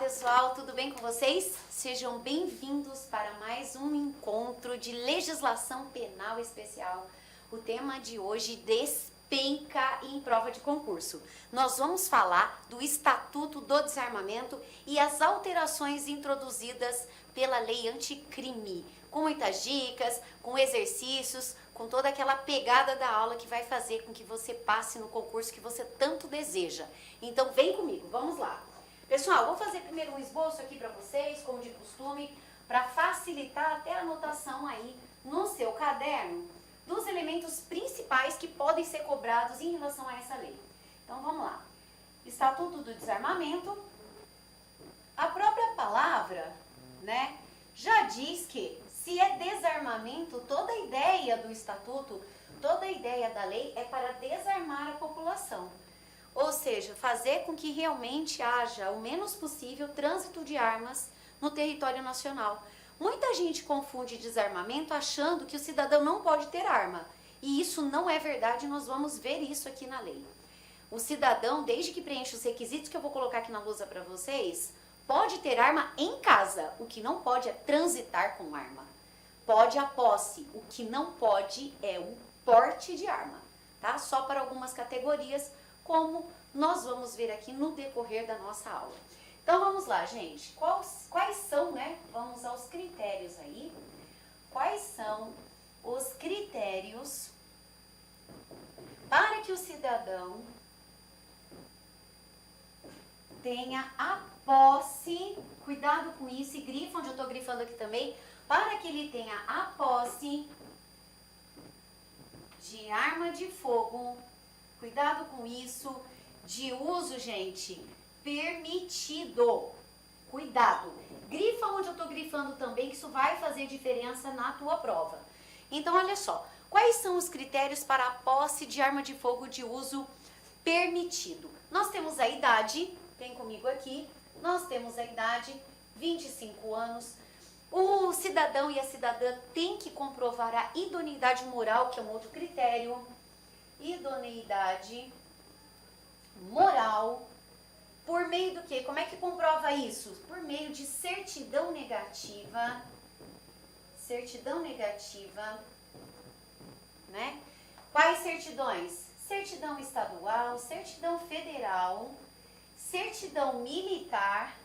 pessoal, tudo bem com vocês? Sejam bem-vindos para mais um encontro de legislação penal especial. O tema de hoje despenca em prova de concurso. Nós vamos falar do Estatuto do Desarmamento e as alterações introduzidas pela lei anticrime, com muitas dicas, com exercícios, com toda aquela pegada da aula que vai fazer com que você passe no concurso que você tanto deseja. Então vem comigo, vamos lá. Pessoal, vou fazer primeiro um esboço aqui para vocês, como de costume, para facilitar até a anotação aí no seu caderno dos elementos principais que podem ser cobrados em relação a essa lei. Então vamos lá. Estatuto do Desarmamento. A própria palavra, né, já diz que se é desarmamento, toda a ideia do estatuto, toda a ideia da lei é para desarmar a população. Ou seja, fazer com que realmente haja o menos possível trânsito de armas no território nacional. Muita gente confunde desarmamento achando que o cidadão não pode ter arma. E isso não é verdade, nós vamos ver isso aqui na lei. O cidadão, desde que preenche os requisitos que eu vou colocar aqui na lousa para vocês, pode ter arma em casa. O que não pode é transitar com arma. Pode a posse. O que não pode é o porte de arma, tá? Só para algumas categorias, como nós vamos ver aqui no decorrer da nossa aula. Então vamos lá, gente. Quais são, né? Vamos aos critérios aí. Quais são os critérios para que o cidadão tenha a posse, cuidado com isso, e grifa onde eu estou grifando aqui também, para que ele tenha a posse de arma de fogo, cuidado com isso, de uso, gente, permitido. Cuidado. Grifa onde eu estou grifando também, que isso vai fazer diferença na tua prova. Então, olha só. Quais são os critérios para a posse de arma de fogo de uso permitido? Nós temos a idade, vem comigo aqui, nós temos a idade, 25 anos. O cidadão e a cidadã têm que comprovar a idoneidade moral, que é um outro critério. Idoneidade moral, por meio do quê? Como é que comprova isso? Por meio de certidão negativa, né? Quais certidões? Certidão estadual, certidão federal, certidão militar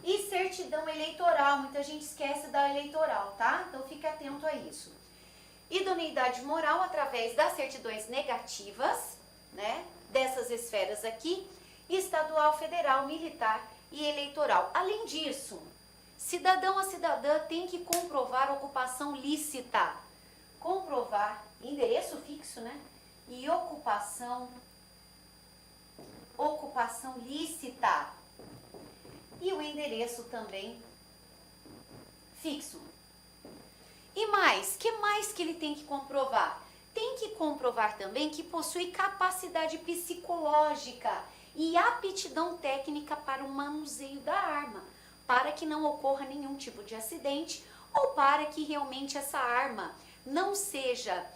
e certidão eleitoral. Muita gente esquece da eleitoral, tá? Então fique atento a isso. Idoneidade moral através das certidões negativas, né, dessas esferas aqui, estadual, federal, militar e eleitoral. Além disso, cidadão a cidadã tem que comprovar ocupação lícita, comprovar endereço fixo, né, e ocupação lícita, e o endereço também fixo. E mais, que mais que ele tem que comprovar? Tem que comprovar também que possui capacidade psicológica e aptidão técnica para o manuseio da arma, para que não ocorra nenhum tipo de acidente ou para que realmente essa arma não seja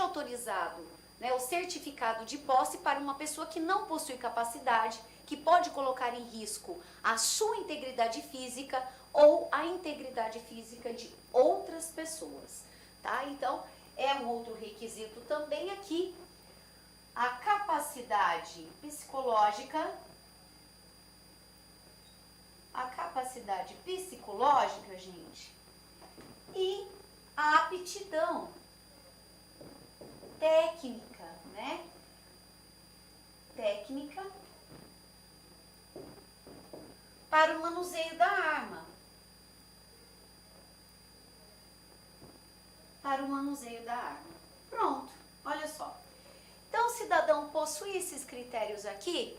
autorizado, né, o certificado de posse para uma pessoa que não possui capacidade, que pode colocar em risco a sua integridade física ou a integridade física de outras pessoas, tá? Então, é um outro requisito também aqui, a capacidade psicológica, gente, e a aptidão técnica, né? Técnica para o manuseio da arma. Pronto, olha só. Então, o cidadão possui esses critérios aqui,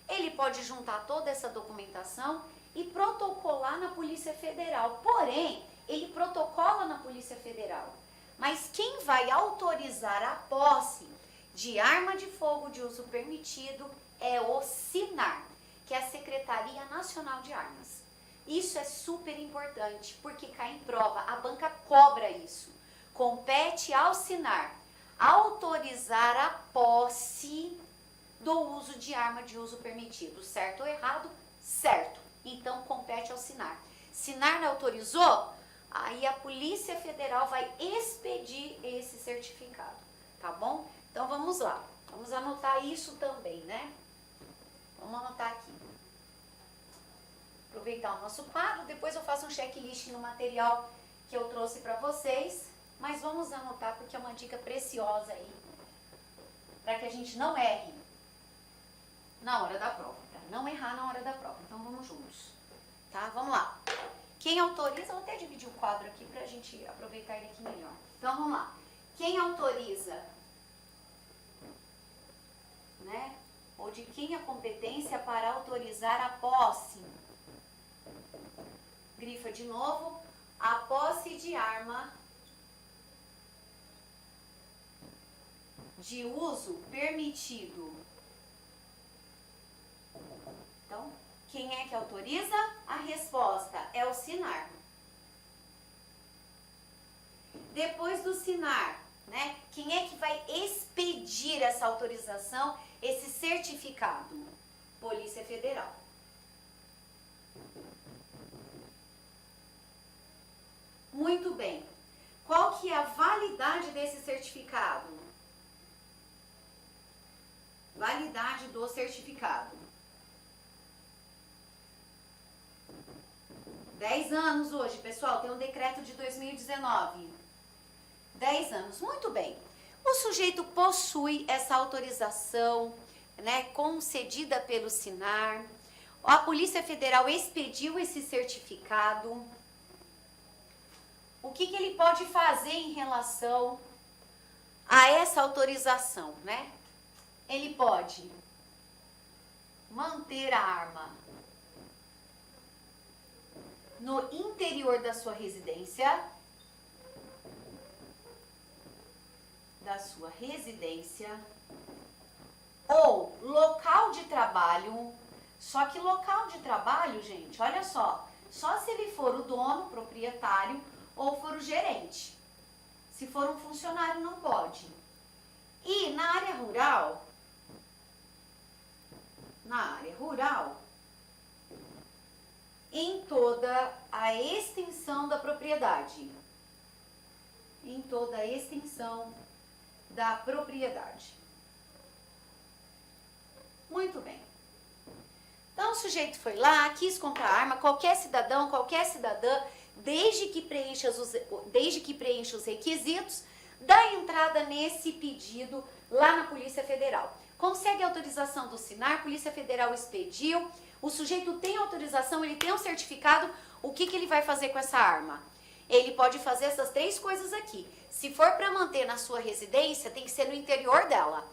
ele pode juntar toda essa documentação e protocolar na Polícia Federal. Porém, ele protocola na Polícia Federal. Mas quem vai autorizar a posse de arma de fogo de uso permitido é o SINAR, que é a Secretaria Nacional de Armas. Isso é super importante, porque cai em prova, a banca cobra isso. Compete ao SINAR autorizar a posse do uso de arma de uso permitido. Certo ou errado? Certo. Sinar. Sinar não autorizou, aí a Polícia Federal vai expedir esse certificado, tá bom? Então vamos lá, vamos anotar isso também, né? Vamos anotar aqui. Aproveitar o nosso quadro, depois eu faço um checklist no material que eu trouxe para vocês, mas vamos anotar porque é uma dica preciosa aí, para que a gente não erre na hora da prova, para não errar na hora da prova. Então vamos juntos, tá? Vamos lá. Quem autoriza, vou até dividir o quadro aqui para a gente aproveitar ele aqui melhor. Então vamos lá. Quem autoriza, né? Ou de quem a competência para autorizar a posse? Grifa de novo. A posse de arma de uso permitido. Então, quem é que autoriza? A resposta é o Sinar. Depois do Sinar, né? Quem é que vai expedir essa autorização, esse certificado? Polícia Federal. Muito bem. Qual que é a validade desse certificado? Validade do certificado. 10 anos hoje, pessoal, tem um decreto de 2019. 10 anos, muito bem. O sujeito possui essa autorização, né, concedida pelo Sinar. A Polícia Federal expediu esse certificado. O que ele pode fazer em relação a essa autorização, né? Ele pode manter a arma no interior da sua residência, ou local de trabalho. Só que local de trabalho, gente, olha só se ele for o dono, proprietário, ou for o gerente. Se for um funcionário, não pode. E na área rural, em toda a extensão da propriedade. Em toda a extensão da propriedade. Muito bem. Então o sujeito foi lá, quis comprar arma, qualquer cidadão, qualquer cidadã, desde que preencha os requisitos, dá entrada nesse pedido lá na Polícia Federal. Consegue a autorização do Sinar, Polícia Federal expediu, o sujeito tem autorização, ele tem um certificado, o que ele vai fazer com essa arma? Ele pode fazer essas 3 coisas aqui. Se for para manter na sua residência, tem que ser no interior dela,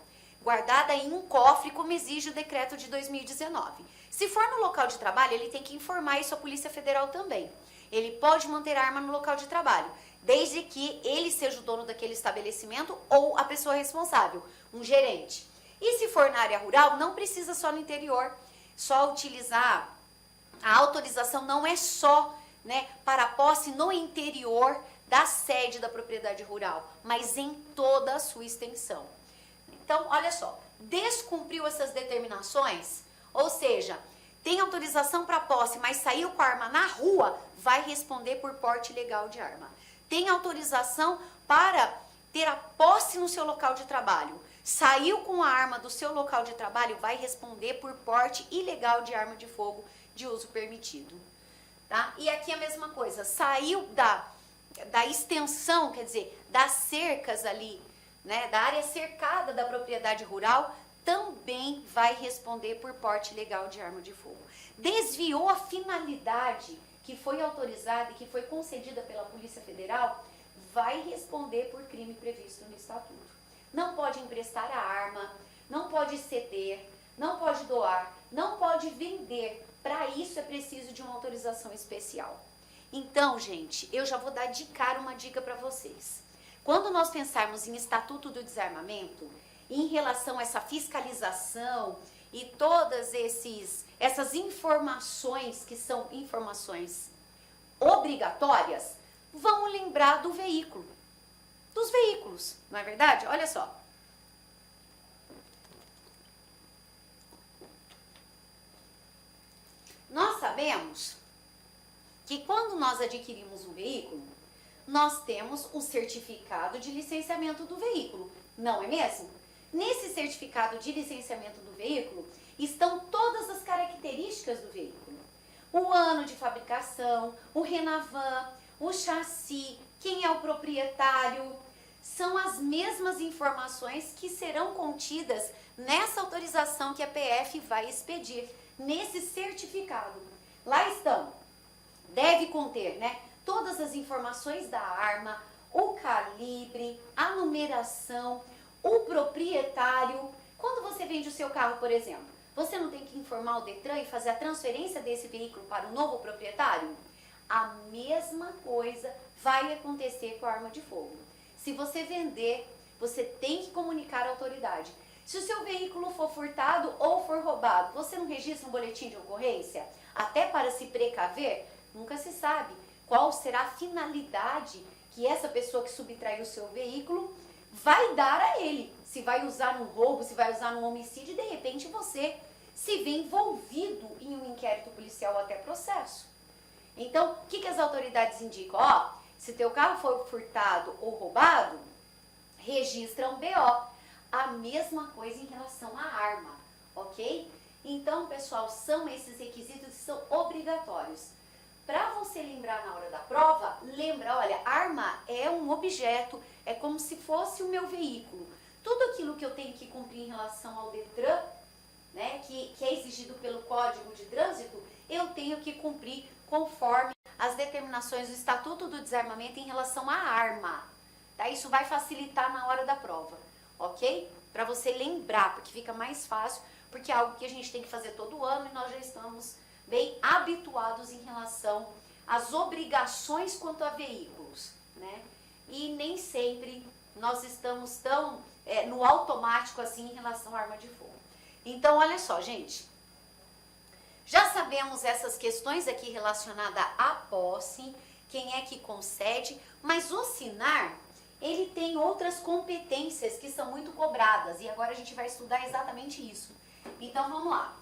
guardada em um cofre, como exige o decreto de 2019. Se for no local de trabalho, ele tem que informar isso à Polícia Federal também. Ele pode manter a arma no local de trabalho, desde que ele seja o dono daquele estabelecimento ou a pessoa responsável, um gerente. E se for na área rural, não precisa só no interior, só utilizar a autorização não é só, né, para a posse no interior da sede da propriedade rural, mas em toda a sua extensão. Então, olha só, descumpriu essas determinações, ou seja, tem autorização para posse, mas saiu com a arma na rua, vai responder por porte ilegal de arma. Tem autorização para ter a posse no seu local de trabalho, saiu com a arma do seu local de trabalho, vai responder por porte ilegal de arma de fogo de uso permitido. Tá? E aqui a mesma coisa, saiu da extensão, quer dizer, das cercas ali, né, da área cercada da propriedade rural, também vai responder por porte ilegal de arma de fogo. Desviou a finalidade que foi autorizada e que foi concedida pela Polícia Federal, vai responder por crime previsto no Estatuto. Não pode emprestar a arma, não pode ceder, não pode doar, não pode vender. Para isso é preciso de uma autorização especial. Então, gente, eu já vou dar de cara uma dica para vocês. Quando nós pensarmos em Estatuto do Desarmamento, em relação a essa fiscalização e todas essas informações que são informações obrigatórias, vamos lembrar do veículo, dos veículos, não é verdade? Olha só. Nós sabemos que quando nós adquirimos um veículo, nós temos o certificado de licenciamento do veículo, não é mesmo? Nesse certificado de licenciamento do veículo estão todas as características do veículo. O ano de fabricação, o Renavan, o chassi, quem é o proprietário. São as mesmas informações que serão contidas nessa autorização que a PF vai expedir, nesse certificado. Lá estão, deve conter, né, todas as informações da arma, o calibre, a numeração, o proprietário. Quando você vende o seu carro, por exemplo, você não tem que informar o Detran e fazer a transferência desse veículo para o novo proprietário? A mesma coisa vai acontecer com a arma de fogo. Se você vender, você tem que comunicar à autoridade. Se o seu veículo for furtado ou for roubado, você não registra um boletim de ocorrência? Até para se precaver, nunca se sabe qual será a finalidade que essa pessoa que subtraiu o seu veículo vai dar a ele. Se vai usar num roubo, se vai usar num homicídio, de repente você se vê envolvido em um inquérito policial ou até processo. Então, o que as autoridades indicam? Ó, se teu carro for furtado ou roubado, registra um BO. A mesma coisa em relação à arma, ok? Então, pessoal, são esses requisitos que são obrigatórios. Para você lembrar na hora da prova, lembra, olha, arma é um objeto, é como se fosse o meu veículo. Tudo aquilo que eu tenho que cumprir em relação ao Detran, né, que é exigido pelo Código de Trânsito, eu tenho que cumprir conforme as determinações do Estatuto do Desarmamento em relação à arma. Tá? Isso vai facilitar na hora da prova, ok? Para você lembrar, porque fica mais fácil, porque é algo que a gente tem que fazer todo ano e nós já estamos bem habituados em relação às obrigações quanto a veículos, né? E nem sempre nós estamos tão no automático assim em relação à arma de fogo. Então, olha só, gente. Já sabemos essas questões aqui relacionadas à posse, quem é que concede, mas o SINAR, ele tem outras competências que são muito cobradas e agora a gente vai estudar exatamente isso. Então, vamos lá.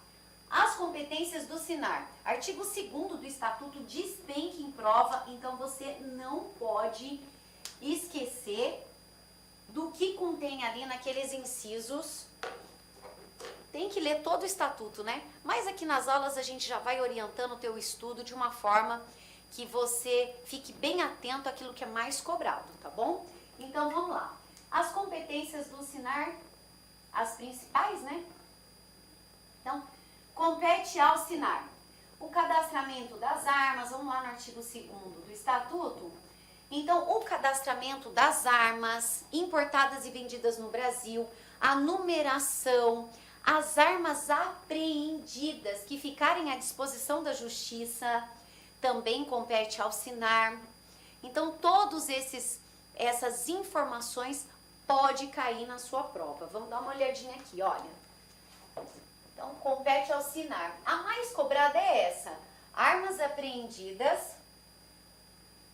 As competências do SINAR. Artigo 2º do Estatuto despenca em prova, então você não pode esquecer do que contém ali naqueles incisos. Tem que ler todo o Estatuto, né? Mas aqui nas aulas a gente já vai orientando o teu estudo de uma forma que você fique bem atento àquilo que é mais cobrado, tá bom? Então, vamos lá. As competências do SINAR, as principais, né? Então, compete ao SINAR o cadastramento das armas, vamos lá no artigo 2º do Estatuto. Então, o cadastramento das armas importadas e vendidas no Brasil, a numeração, as armas apreendidas que ficarem à disposição da Justiça, também compete ao SINAR. Então, todas essas informações pode cair na sua prova. Vamos dar uma olhadinha aqui, olha. Então, compete ao SINAR. A mais cobrada é essa. Armas apreendidas,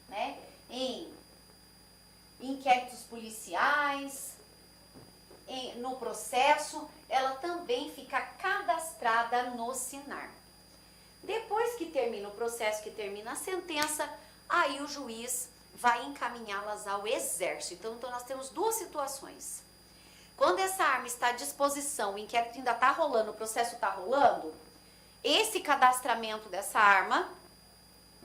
né, em inquéritos policiais, no processo, ela também fica cadastrada no SINAR. Depois que termina o processo, que termina a sentença, aí o juiz vai encaminhá-las ao Exército. Então, nós temos duas situações. Quando essa arma está à disposição, o inquérito ainda está rolando, o processo está rolando, esse cadastramento dessa arma,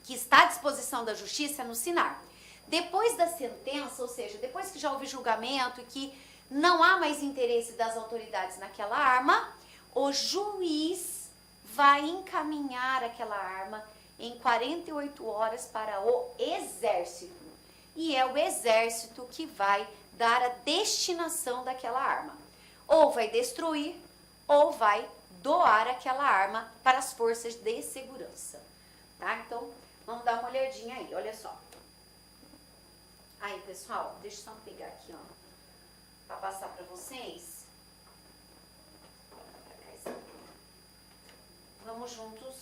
que está à disposição da Justiça, é no SINAR. Depois da sentença, ou seja, depois que já houve julgamento e que não há mais interesse das autoridades naquela arma, o juiz vai encaminhar aquela arma em 48 horas para o Exército. E é o Exército que vai dar a destinação daquela arma. Ou vai destruir, ou vai doar aquela arma para as forças de segurança. Tá? Então, vamos dar uma olhadinha aí, olha só. Aí, pessoal, deixa eu só pegar aqui, ó, para passar para vocês. Vamos juntos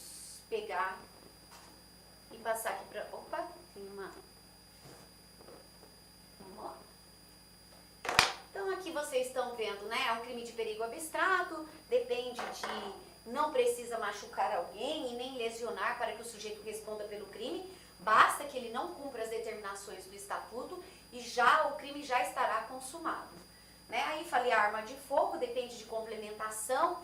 pegar e passar aqui para... Opa, tem uma... Vamos lá. Então, aqui vocês estão vendo, né? É um crime de perigo abstrato, depende não precisa machucar alguém e nem lesionar para que o sujeito responda pelo crime, basta que ele não cumpra as determinações do estatuto e já o crime já estará consumado. Né? Aí falei a arma de fogo, depende de complementação.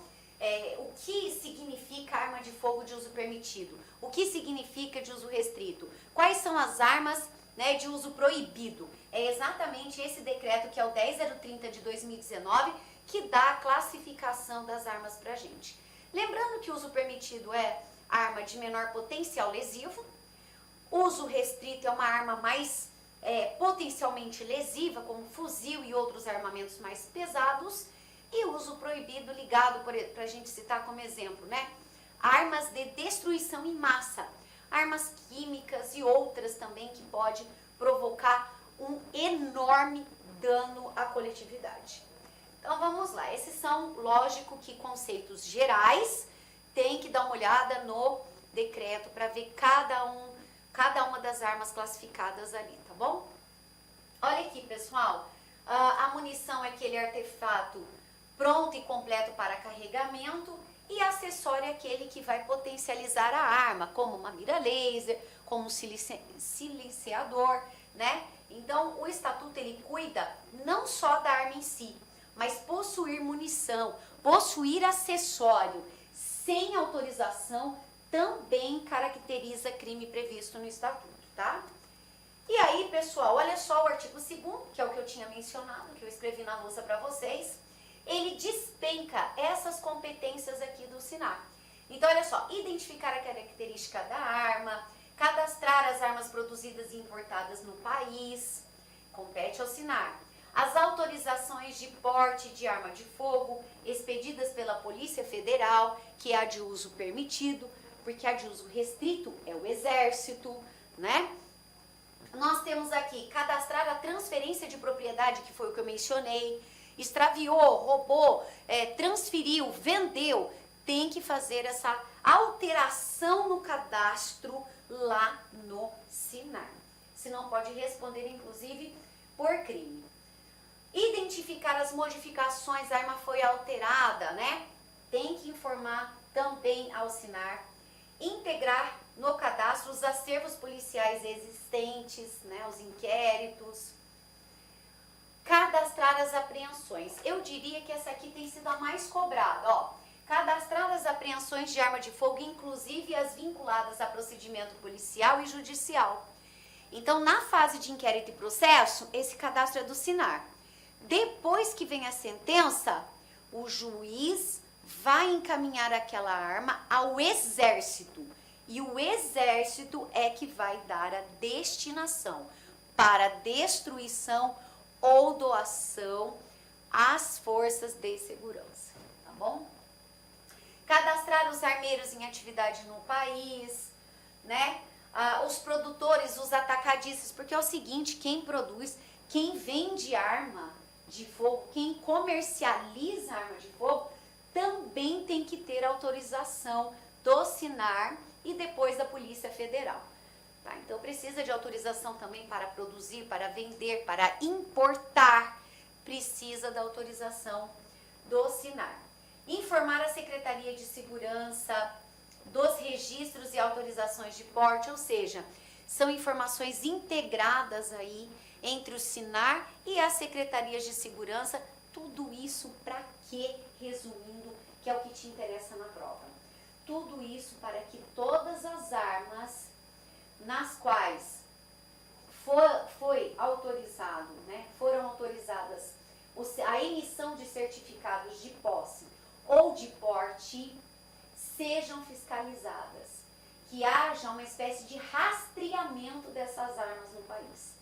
O que significa arma de fogo de uso permitido? O que significa de uso restrito? Quais são as armas, né, de uso proibido? É exatamente esse decreto que é o 10.030 de 2019 que dá a classificação das armas pra gente. Lembrando que o uso permitido é arma de menor potencial lesivo, uso restrito é uma arma mais potencialmente lesiva, como fuzil e outros armamentos mais pesados, e uso proibido ligado, para a gente citar como exemplo, né? Armas de destruição em massa, armas químicas e outras também que pode provocar um enorme dano à coletividade. Então vamos lá, esses são, lógico que conceitos gerais, tem que dar uma olhada no decreto para ver cada uma das armas classificadas ali, tá bom? Olha aqui, pessoal, a munição é aquele artefato pronto e completo para carregamento e acessório é aquele que vai potencializar a arma, como uma mira laser, como um silenciador, né? Então, o estatuto ele cuida não só da arma em si, mas possuir munição, possuir acessório sem autorização também caracteriza crime previsto no estatuto, tá? E aí, pessoal, olha só o artigo 2º, que é o que eu tinha mencionado, que eu escrevi na lousa para vocês. Ele despenca essas competências aqui do SINAR. Então, olha só, identificar a característica da arma, cadastrar as armas produzidas e importadas no país, compete ao SINAR. As autorizações de porte de arma de fogo expedidas pela Polícia Federal, que é a de uso permitido, porque a de uso restrito é o Exército, né? Nós temos aqui cadastrar a transferência de propriedade, que foi o que eu mencionei, extraviou, roubou, transferiu, vendeu, tem que fazer essa alteração no cadastro lá no SINAR. Senão pode responder, inclusive, por crime. Identificar as modificações, a arma foi alterada, né? Tem que informar também ao SINAR. Integrar no cadastro os acervos policiais existentes, né? Os inquéritos. Cadastrar as apreensões. Eu diria que essa aqui tem sido a mais cobrada, ó. Cadastrar as apreensões de arma de fogo, inclusive as vinculadas a procedimento policial e judicial. Então, na fase de inquérito e processo, esse cadastro é do SINAR. Depois que vem a sentença, o juiz vai encaminhar aquela arma ao Exército. E o Exército é que vai dar a destinação para destruição ou doação às forças de segurança, tá bom? Cadastrar os armeiros em atividade no país, né? Os produtores, os atacadistas, porque é o seguinte, quem produz, quem vende arma de fogo, quem comercializa arma de fogo, também tem que ter autorização do SINAR e depois da Polícia Federal. Tá? Então precisa de autorização também para produzir, para vender, para importar, precisa da autorização do SINAR. Informar a Secretaria de Segurança dos registros e autorizações de porte, ou seja, são informações integradas aí entre o SINAR e as Secretarias de Segurança. Tudo isso para quê? Resumindo, que é o que te interessa na prova. Tudo isso para que todas as armas nas quais foi autorizado, né, foram autorizadas a emissão de certificados de posse ou de porte sejam fiscalizadas, que haja uma espécie de rastreamento dessas armas no país.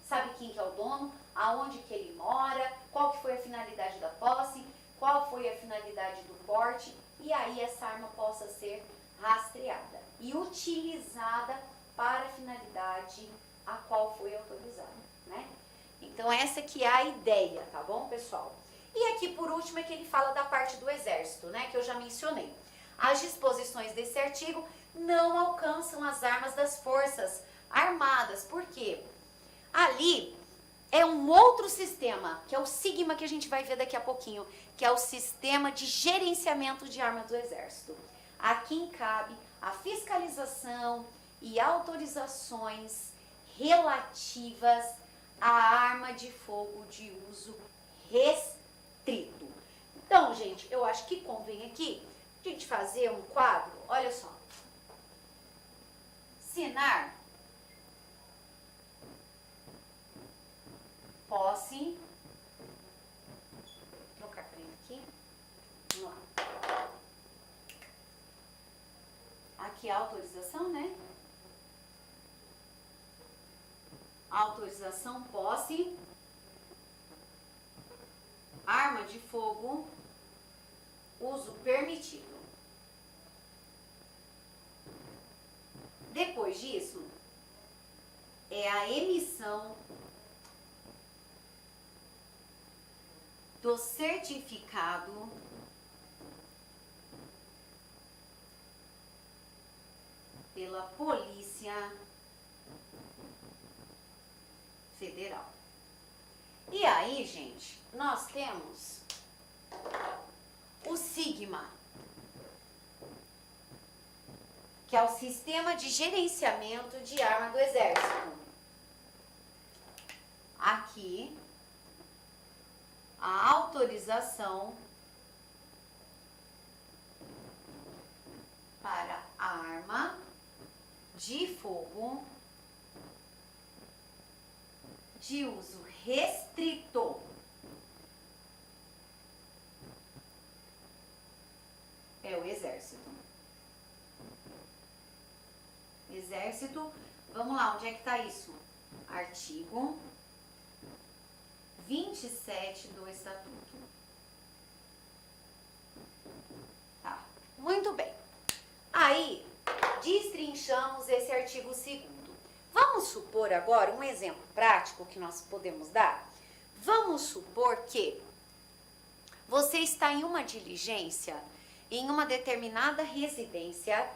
Sabe quem que é o dono, aonde que ele mora, qual que foi a finalidade da posse, qual foi a finalidade do porte, e aí essa arma possa ser rastreada e utilizada para a finalidade a qual foi autorizada, né? Então essa que é a ideia, tá bom, pessoal? E aqui por último é que ele fala da parte do Exército, né, que eu já mencionei. As disposições desse artigo não alcançam as armas das Forças Armadas, por quê? Ali é um outro sistema, que é o sigma que a gente vai ver daqui a pouquinho, que é o sistema de gerenciamento de arma do Exército. Aqui cabe a fiscalização e autorizações relativas à arma de fogo de uso restrito. Então, gente, eu acho que convém aqui a gente fazer um quadro, olha só. Sinar, posse, vou trocar a caneta aqui, vamos lá. Aqui a autorização, né? Autorização, posse, arma de fogo, uso permitido. Depois disso, é a emissão do certificado pela Polícia Federal. E aí, gente, nós temos o sigma, que é o Sistema de Gerenciamento de Arma do Exército. Aqui, a autorização para arma de fogo de uso restrito. É o Exército. Exército, vamos lá, onde é que está isso? Artigo 27 do Estatuto. Tá, muito bem. Aí, destrinchamos esse artigo 2º. Vamos supor agora um exemplo prático que nós podemos dar. Vamos supor que você está em uma diligência, em uma determinada residência,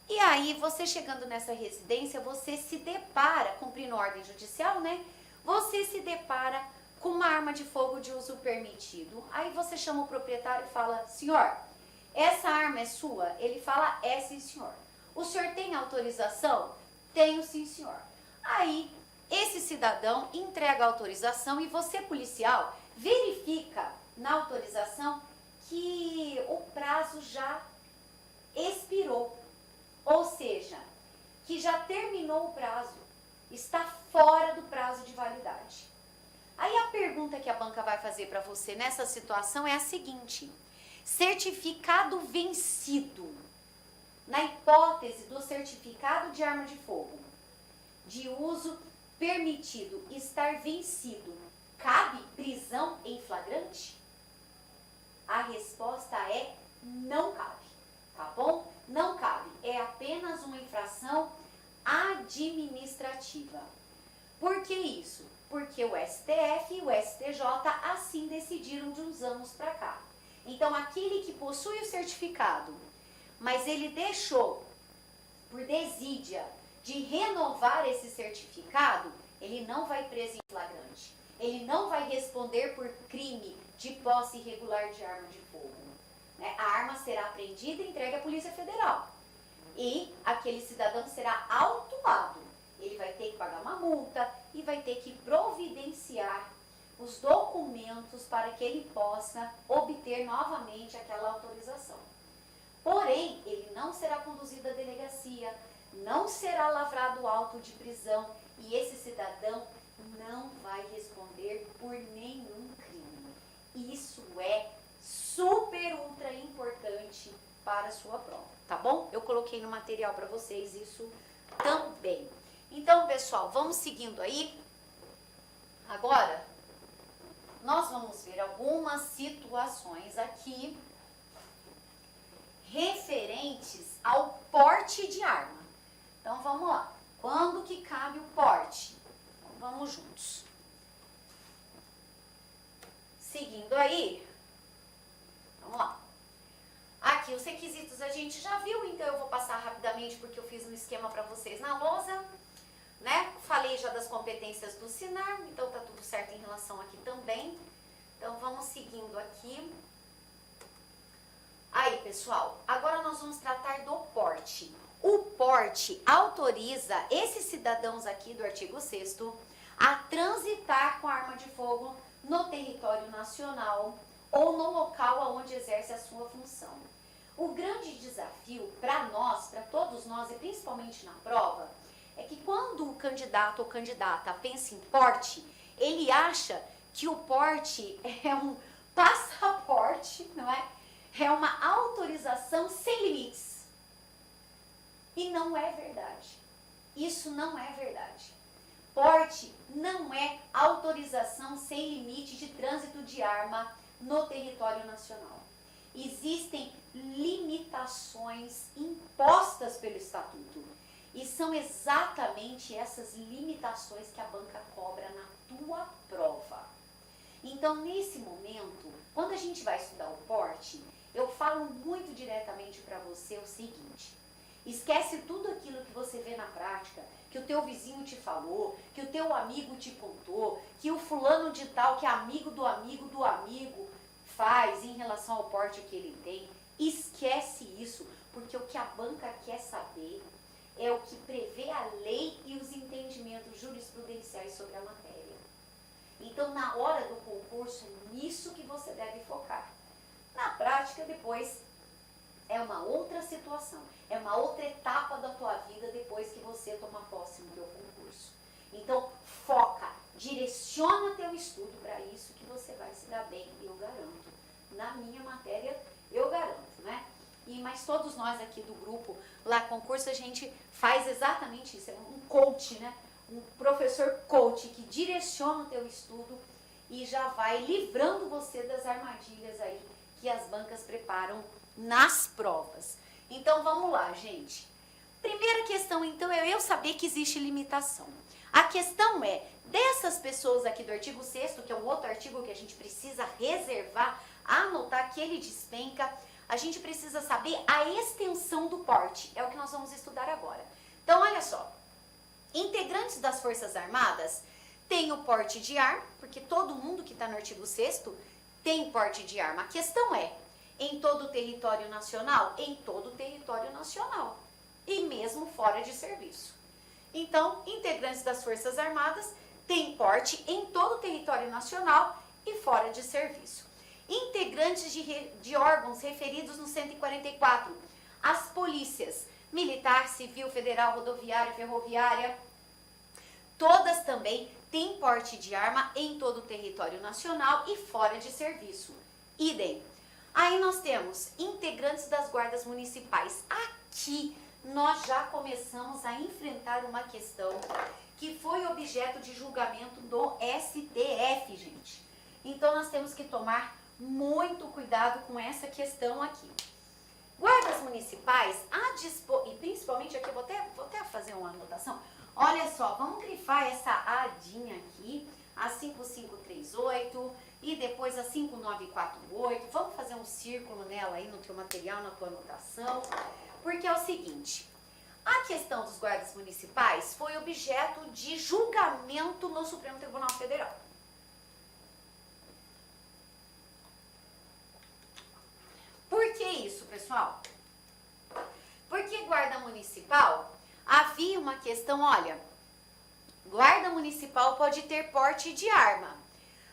e aí você chegando nessa residência, você se depara, cumprindo ordem judicial, né? Você se depara com uma arma de fogo de uso permitido. Aí você chama o proprietário e fala: senhor, essa arma é sua? Ele fala: é, sim, senhor. O senhor tem autorização? Tenho, sim, senhor. Aí, esse cidadão entrega a autorização e você, policial, verifica na autorização que o prazo já expirou. Ou seja, que já terminou o prazo, está fora do prazo de validade. Aí a pergunta que a banca vai fazer para você nessa situação é a seguinte: certificado vencido. Na hipótese do certificado de arma de fogo de uso permitido estar vencido, cabe prisão em flagrante? A resposta é: não cabe, tá bom? Não cabe, é apenas uma infração administrativa. Por que isso? Porque o STF e o STJ assim decidiram de uns anos para cá. Então, aquele que possui o certificado, mas ele deixou, por desídia, de renovar esse certificado, ele não vai preso em flagrante. Ele não vai responder por crime de posse irregular de arma de fogo. Né? A arma será apreendida e entregue à Polícia Federal. E aquele cidadão será autuado. Ele vai ter que pagar uma multa e vai ter que providenciar os documentos para que ele possa obter novamente aquela autorização. Porém, ele não será conduzido à delegacia, não será lavrado auto de prisão e esse cidadão não vai responder por nenhum crime. Isso é super ultra importante para a sua prova, tá bom? Eu coloquei no material para vocês isso também. Então, pessoal, vamos seguindo aí. Agora, nós vamos ver algumas situações aqui referentes ao porte de arma. Então, vamos lá. Quando que cabe o porte? Então, vamos juntos. Seguindo aí, vamos lá. Aqui os requisitos a gente já viu, então eu vou passar rapidamente porque eu fiz um esquema para vocês na lousa. né? Falei já das competências do SINAR, então tá tudo certo em relação aqui também. Então vamos seguindo aqui. Aí, pessoal, agora nós vamos tratar do porte. O porte autoriza esses cidadãos aqui do artigo 6º a transitar com a arma de fogo no território nacional ou no local onde exerce a sua função. O grande desafio para nós, para todos nós, e principalmente na prova, é que quando o candidato ou candidata pensa em porte, ele acha que o porte é um passaporte, não é? É uma autorização sem limites. E não é verdade. Isso não é verdade. Porte não é autorização sem limite de trânsito de arma no território nacional. Existem limitações impostas pelo Estatuto. E são exatamente essas limitações que a banca cobra na tua prova. Então, nesse momento, quando a gente vai estudar o porte, eu falo muito diretamente para você o seguinte: esquece tudo aquilo que você vê na prática, que o teu vizinho te falou, que o teu amigo te contou, que o fulano de tal, que é amigo do amigo faz em relação ao porte que ele tem. Esquece isso, porque o que a banca quer saber é o que prevê a lei e os entendimentos jurisprudenciais sobre a matéria. Então, na hora do concurso, é nisso que você deve focar. Na prática, depois, é uma outra situação, é uma outra etapa da tua vida depois que você toma posse no teu concurso. Então, foca, direciona teu estudo para isso que você vai se dar bem, eu garanto. Na minha matéria, eu garanto, né? Mas todos nós aqui do grupo, lá concurso, a gente faz exatamente isso, é um coach, né? Um professor coach que direciona o teu estudo e já vai livrando você das armadilhas aí que as bancas preparam nas provas. Então vamos lá, gente. Primeira questão, então, é eu saber que existe limitação. A questão é, dessas pessoas aqui do artigo 6º, que é um outro artigo que a gente precisa reservar, anotar que ele despenca, a gente precisa saber a extensão do porte. É o que nós vamos estudar agora. Então, olha só. Integrantes das Forças Armadas têm o porte de arma, porque todo mundo que está no artigo 6º tem porte de arma. A questão é, em todo o território nacional? Em todo o território nacional. E mesmo fora de serviço. Então, integrantes das Forças Armadas têm porte em todo o território nacional e fora de serviço. Integrantes de órgãos referidos no 144, as polícias militar, civil, federal, rodoviária, ferroviária, todas também têm porte de arma em todo o território nacional e fora de serviço. Idem. Aí nós temos integrantes das guardas municipais. Aqui nós já começamos a enfrentar uma questão que foi objeto de julgamento do STF, gente. Então nós temos que tomar muito cuidado com essa questão aqui. Guardas municipais, e principalmente aqui, eu vou até fazer uma anotação. Olha só, vamos grifar essa adinha aqui, a 5538 e depois a 5948. Vamos fazer um círculo nela aí no teu material, na tua anotação. Porque é o seguinte, a questão dos guardas municipais foi objeto de julgamento no Supremo Tribunal Federal. Por que isso, pessoal? Porque guarda municipal, havia uma questão, olha, guarda municipal pode ter porte de arma,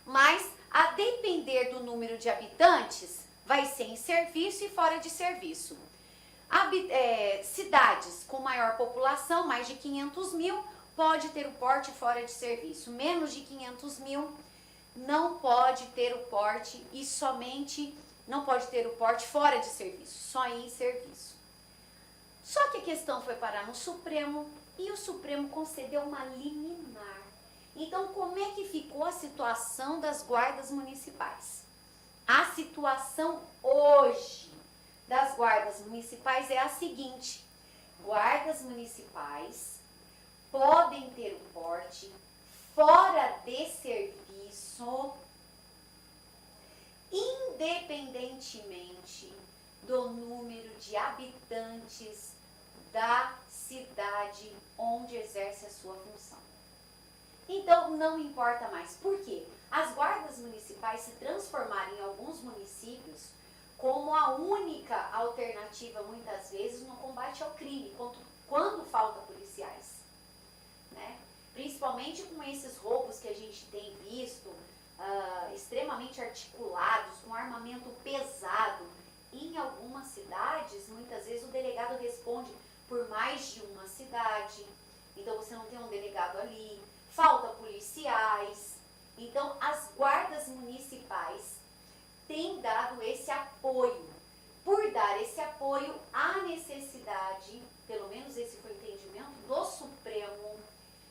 mas a depender do número de habitantes, vai ser em serviço e fora de serviço. Cidades com maior população, mais de 500 mil, pode ter o porte fora de serviço. Menos de 500 mil, não pode ter o porte e somente... Não pode ter o porte fora de serviço, só em serviço. Só que a questão foi parar no Supremo e o Supremo concedeu uma liminar. Então, como é que ficou a situação das guardas municipais? A situação hoje das guardas municipais é a seguinte: guardas municipais podem ter o porte fora de serviço, independentemente do número de habitantes da cidade onde exerce a sua função. Então, não importa mais. Por quê? As guardas municipais se transformaram em alguns municípios como a única alternativa, muitas vezes, no combate ao crime, quando falta policiais, né? Principalmente com esses roubos que a gente tem visto, extremamente articulados, com armamento pesado. Em algumas cidades, muitas vezes o delegado responde por mais de uma cidade, então você não tem um delegado ali, falta policiais. Então as guardas municipais têm dado esse apoio. Por dar esse apoio, há necessidade, pelo menos esse foi o entendimento do Supremo,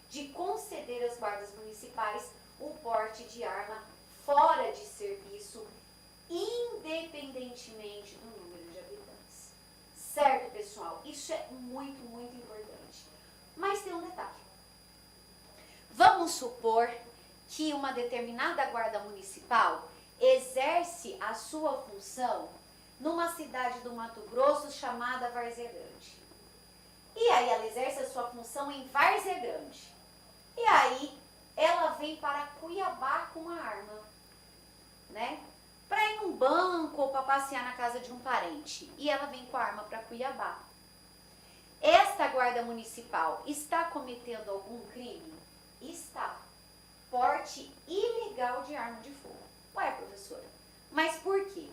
de conceder às guardas municipais o porte de arma fora de serviço, independentemente do número de habitantes. Certo, pessoal? Isso é muito, muito importante. Mas tem um detalhe. Vamos supor que uma determinada guarda municipal exerce a sua função numa cidade do Mato Grosso chamada Várzea Grande. E aí ela exerce a sua função em Várzea Grande. E aí ela vem para Cuiabá com uma arma, né? Para ir num banco ou para passear na casa de um parente. E ela vem com a arma para Cuiabá. Esta guarda municipal está cometendo algum crime? Está. Porte ilegal de arma de fogo. Ué, professora, mas por quê?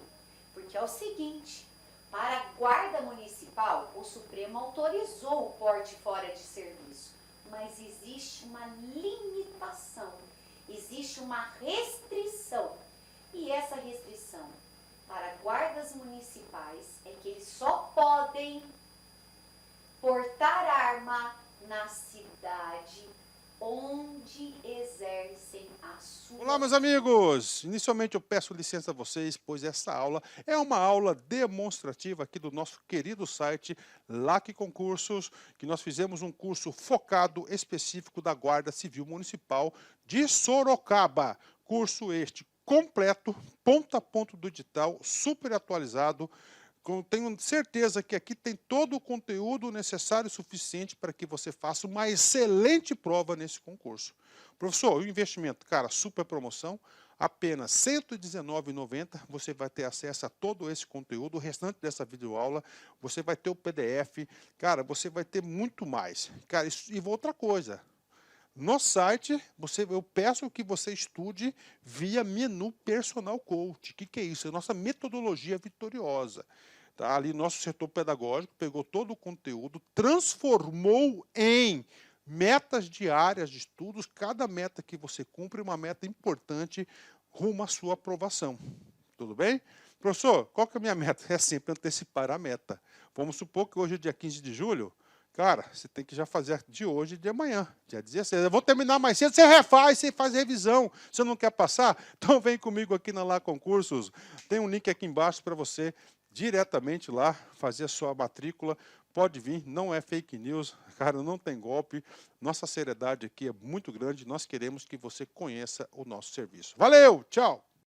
Porque é o seguinte, para a guarda municipal, o Supremo autorizou o porte fora de serviço, mas existe uma limitação, existe uma restrição. E essa restrição para guardas municipais é que eles só podem portar arma na cidade onde exercem a sua... Olá, meus amigos! Inicialmente eu peço licença a vocês, pois essa aula é uma aula demonstrativa aqui do nosso querido site LAC Concursos, que nós fizemos um curso focado específico da Guarda Civil Municipal de Sorocaba. Curso este completo, ponto a ponto do edital, super atualizado. Tenho certeza que aqui tem todo o conteúdo necessário e suficiente para que você faça uma excelente prova nesse concurso. Professor, o investimento, cara, super promoção, apenas R$ 119,90, você vai ter acesso a todo esse conteúdo, o restante dessa videoaula, você vai ter o PDF, cara, você vai ter muito mais. Cara, e outra coisa, no site, eu peço que você estude via menu Personal Coach. O que é isso? É a nossa metodologia vitoriosa. Tá? Ali, nosso setor pedagógico pegou todo o conteúdo, transformou em metas diárias de estudos. Cada meta que você cumpre é uma meta importante rumo à sua aprovação. Tudo bem? Professor, qual que é a minha meta? É sempre antecipar a meta. Vamos supor que hoje é dia 15 de julho. Cara, você tem que já fazer de hoje e de amanhã, dia 16. Eu vou terminar mais cedo, você refaz, você faz revisão. Você não quer passar? Então vem comigo aqui na LAC Concursos. Tem um link aqui embaixo para você diretamente lá fazer a sua matrícula. Pode vir, não é fake news, cara, não tem golpe. Nossa seriedade aqui é muito grande. Nós queremos que você conheça o nosso serviço. Valeu, tchau!